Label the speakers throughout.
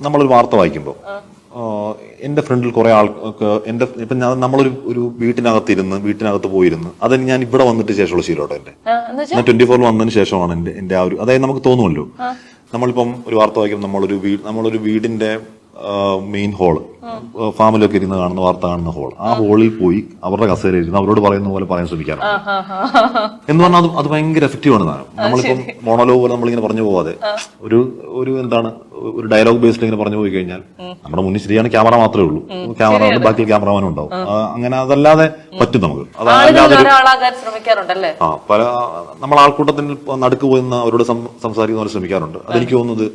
Speaker 1: നമ്മളൊരു വാർത്ത വായിക്കുമ്പോൾ എന്റെ ഫ്രണ്ടിൽ കുറെ ആൾക്ക് ഇപ്പൊ നമ്മളൊരു വീട്ടിനകത്ത് പോയിരുന്ന് അത് ഞാൻ ഇവിടെ വന്നിട്ട് ശേഷമുള്ള ശീലോട്ടോ എന്റെ. ഞാൻ 24 വന്നതിന് ശേഷമാണ് എന്റെ ആ ഒരു, അതായത് നമുക്ക് തോന്നുമല്ലോ നമ്മളിപ്പം ഒരു വാർത്ത വായിക്കുമ്പോൾ നമ്മളൊരു വീടിന്റെ മെയിൻ ഹോള്, ഫാമിലൊക്കെ ഇരുന്ന് കാണുന്ന വാർത്ത കാണുന്ന ഹോൾ, ആ ഹോളിൽ പോയി അവരുടെ കസേര ഇരുന്ന് അവരോട് പറയുന്ന പോലെ പറയാൻ ശ്രമിക്കാറുണ്ട്. എന്ന് പറഞ്ഞാൽ അത് ഭയങ്കര എഫക്റ്റീവ് ആണ്. നമ്മളിപ്പം മോണോലോഗ് പോലെ നമ്മളിങ്ങനെ പറഞ്ഞു പോവാതെ ഒരു എന്താണ് ഒരു ഡയലോഗ് ബേസ്ഡ് ഇങ്ങനെ പറഞ്ഞു പോയി കഴിഞ്ഞാൽ നമ്മുടെ മുന്നിൽ ശരിയാണ് ക്യാമറ മാത്രമേ ഉള്ളൂ, ക്യാമറ ബാക്കി ക്യാമറമാനും ഉണ്ടാവും. അങ്ങനെ അതല്ലാതെ പറ്റും നമുക്ക്. പല നമ്മൾ ആൾക്കൂട്ടത്തിന് നടുക്ക് പോയി അവരോട് സംസാരിക്കുന്ന പോലെ ശ്രമിക്കാറുണ്ട്. അതെനിക്ക് തോന്നുന്നത്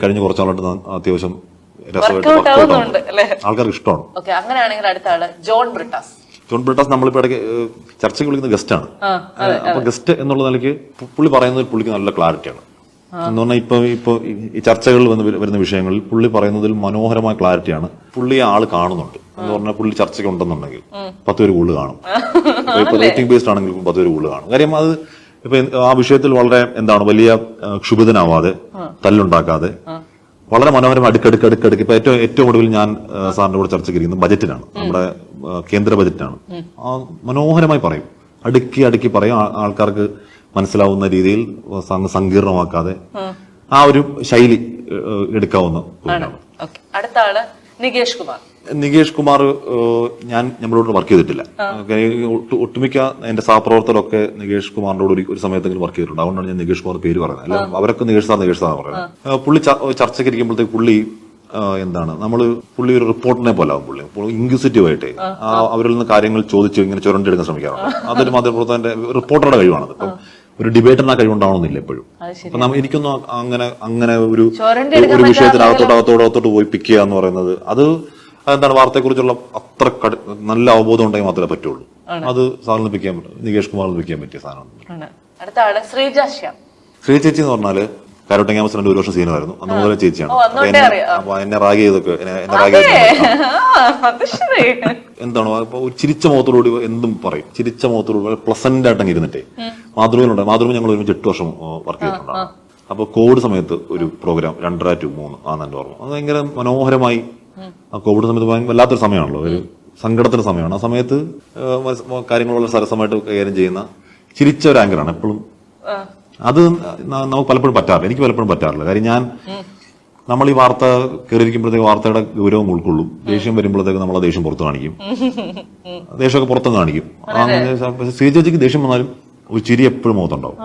Speaker 1: കഴിഞ്ഞ കുറച്ചാളായിട്ട് അത്യാവശ്യം ആൾക്കാർക്ക് ഇഷ്ടമാണ്.
Speaker 2: അങ്ങനെയാണെങ്കിൽ അടുത്ത ആള് ജോൺ ബ്രിട്ടാസ്
Speaker 1: നമ്മളിപ്പോ ഇടയ്ക്ക് ചർച്ചയ്ക്ക് വിളിക്കുന്ന ഗസ്റ്റാണ്. അപ്പൊ ഗസ്റ്റ് എന്നുള്ള നിലയ്ക്ക് പുള്ളി പറയുന്നതിൽ പുള്ളിക്ക് നല്ല ക്ലാരിറ്റിയാണ്. എന്ന് പറഞ്ഞാൽ ഇപ്പൊ ഈ ചർച്ചകളിൽ വരുന്ന വിഷയങ്ങളിൽ പുള്ളി പറയുന്നതിൽ മനോഹരമായ ക്ലാരിറ്റിയാണ്. പുള്ളി ആള് കാണുന്നുണ്ട് എന്ന് പറഞ്ഞാൽ പുള്ളി ചർച്ചയ്ക്ക് ഉണ്ടെന്നുണ്ടെങ്കിൽ 10 പേര് കൂടുതൽ കാണും. ഇപ്പൊ റേറ്റിംഗ് ബേസ്ഡ് ആണെങ്കിൽ 10 പേര് കൂടുതൽ കാണും. കാര്യം അത് ഇപ്പൊ ആ വിഷയത്തിൽ വളരെ വലിയ ക്ഷുഭിതനാവാതെ തല്ലുണ്ടാക്കാതെ വളരെ മനോഹരമായി അടുക്കടുക്ക് ഇപ്പൊ ഏറ്റവും ഒടുവിൽ ഞാൻ സാറിന്റെ കൂടെ ചർച്ചയ്ക്ക് ഇരിക്കുന്നത് ബജറ്റിനാണ്, നമ്മുടെ കേന്ദ്ര ബജറ്റാണ്. മനോഹരമായി പറയും, അടുക്കി പറയും, ആൾക്കാർക്ക് മനസ്സിലാവുന്ന രീതിയിൽ സങ്കീർണമാക്കാതെ ആ ഒരു ശൈലി എടുക്കാവുന്ന.
Speaker 2: അടുത്ത ആള്
Speaker 1: നികേഷ് കുമാർ നമ്മളോട് വർക്ക് ചെയ്തിട്ടില്ല. ഒട്ടുമിക്ക എന്റെ സഹപ്രവർത്തകരൊക്കെ നികേഷ് കുമാറിന്റെ കൂടെ ഒരു സമയത്തെങ്കിലും വർക്ക് ചെയ്തിട്ടുണ്ട്. അതുകൊണ്ടാണ് ഞാൻ നികേഷ് കുമാർ പേര് പറയുന്നത്. അല്ല, അവരൊക്കെ നികേഷ് സാർ പറയുന്നത്. പുള്ളി ചർച്ചയ്ക്ക് ഇരിക്കുമ്പോഴത്തേക്ക് പുള്ളി പുള്ളി ഒരു റിപ്പോർട്ടിനെ പോലെ ആവും. പുള്ളി ഇൻക്വിസിറ്റീവ് ആയിട്ട് അവരിൽ നിന്ന് കാര്യങ്ങൾ ചോദിച്ച് ഇങ്ങനെ ചുരണ്ടെടുക്കാൻ ശ്രമിക്കാറുണ്ട്. അതൊരു മാധ്യമപ്രവർത്തകന്റെ റിപ്പോർട്ടറുടെ കഴിവാണ്. ഇപ്പം ഒരു ഡിബേറ്ററിന് ആ കഴിവുണ്ടാവണമെന്നില്ല എപ്പോഴും. അപ്പൊ എനിക്കൊന്നും അങ്ങനെ ഒരു വിഷയത്തിനകത്തോട്ട് പോയി പിക്ക് ചെയ്യുക എന്ന് പറയുന്നത് അതെന്താണ് വാർത്തയെക്കുറിച്ചുള്ള അത്ര നല്ല അവബോധം ഉണ്ടെങ്കിൽ മാത്രമേ പറ്റുള്ളൂ. അത് സാറിന് പിക്കാൻ പറ്റും, നികേഷ് കുമാറിന് പിക്കാൻ പറ്റിയ സാധനമാണ്. ശ്രീ ചേച്ചി എന്ന് പറഞ്ഞാല് കാരോട്ട ക്യാമ്പസിന്റെ 1 വർഷം സീനിയറായിരുന്നു. അന്ന് മുതലേ ചേച്ചിയാണ്. അപ്പൊ എന്നെ റാഗ് ചെയ്തൊക്കെ എന്താണ് ഇപ്പൊ ചിരിച്ച മുഖത്തോടുകൂടി എന്തും പറയും. ചിരിച്ച മുഖത്തോടുകൂടി പ്ലസന്റ് ആയിട്ടങ്ങ് ഇരുന്നിട്ടേ മാതൃഭൂമിയിലുണ്ട്. മാതൃഭൂമി ഞങ്ങൾ ഒരുമിച്ച് 8 വർഷം വർക്ക് ചെയ്തിട്ടുണ്ടാണ്. അപ്പൊ കോവിഡ് സമയത്ത് ഒരു പ്രോഗ്രാം 2.5 to 3 ആണെന്റെ ഓർമ്മ. അത് ഭയങ്കര മനോഹരമായി. ആ കോവിഡ് സമയത്ത് വല്ലാത്തൊരു സമയമാണല്ലോ, ഒരു സങ്കടത്തിന്റെ സമയമാണ്. ആ സമയത്ത് കാര്യങ്ങൾ വളരെ സരസമായിട്ട് കൈകാര്യം ചെയ്യുന്ന ചിരിച്ച ഒരു ആങ്കറാണ് എപ്പോഴും. അത് നമുക്ക് പലപ്പോഴും പറ്റാറില്ല, എനിക്ക് പലപ്പോഴും പറ്റാറില്ല. കാര്യം നമ്മൾ ഈ വാർത്ത കയറിയിരിക്കുമ്പോഴത്തേക്ക് വാർത്തയുടെ ഗൗരവം ഉൾക്കൊള്ളും. ദേഷ്യം വരുമ്പോഴത്തേക്ക് നമ്മൾ ആ ദേഷ്യം പുറത്ത് കാണിക്കും, ദേഷ്യമൊക്കെ പുറത്തും കാണിക്കും. ശ്രീ ചേച്ചിക്ക് ദേഷ്യം വന്നാലും ഒരു ചിരി എപ്പോഴും മുഖത്തുണ്ടാവും.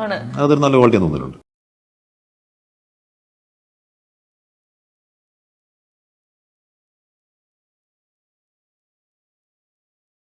Speaker 1: അതൊരു നല്ല ക്വാളിറ്റി തോന്നിയിട്ടുണ്ട്.